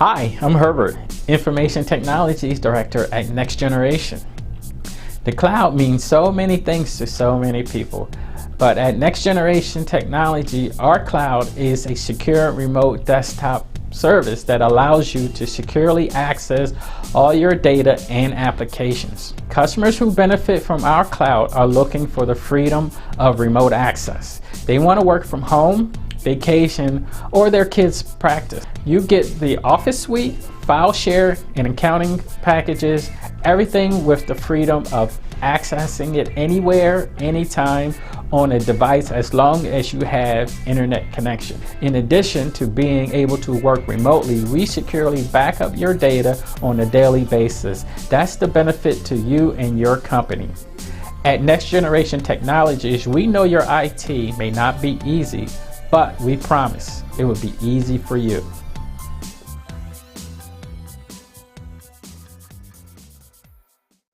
Hi, I'm Herbert, Information Technologies Director at Next Generation. The cloud means so many things to so many people, but at Next Generation Technology, our cloud is a secure remote desktop service that allows you to securely access all your data and applications. Customers who benefit from our cloud are looking for the freedom of remote access. They want to work from home, vacation, or their kids' practice. You get the Office Suite, file share, and accounting packages, everything with the freedom of accessing it anywhere, anytime, on a device as long as you have internet connection. In addition to being able to work remotely, we securely back up your data on a daily basis. That's the benefit to you and your company. At Next Generation Technologies, we know your IT may not be easy, but we promise it will be easy for you.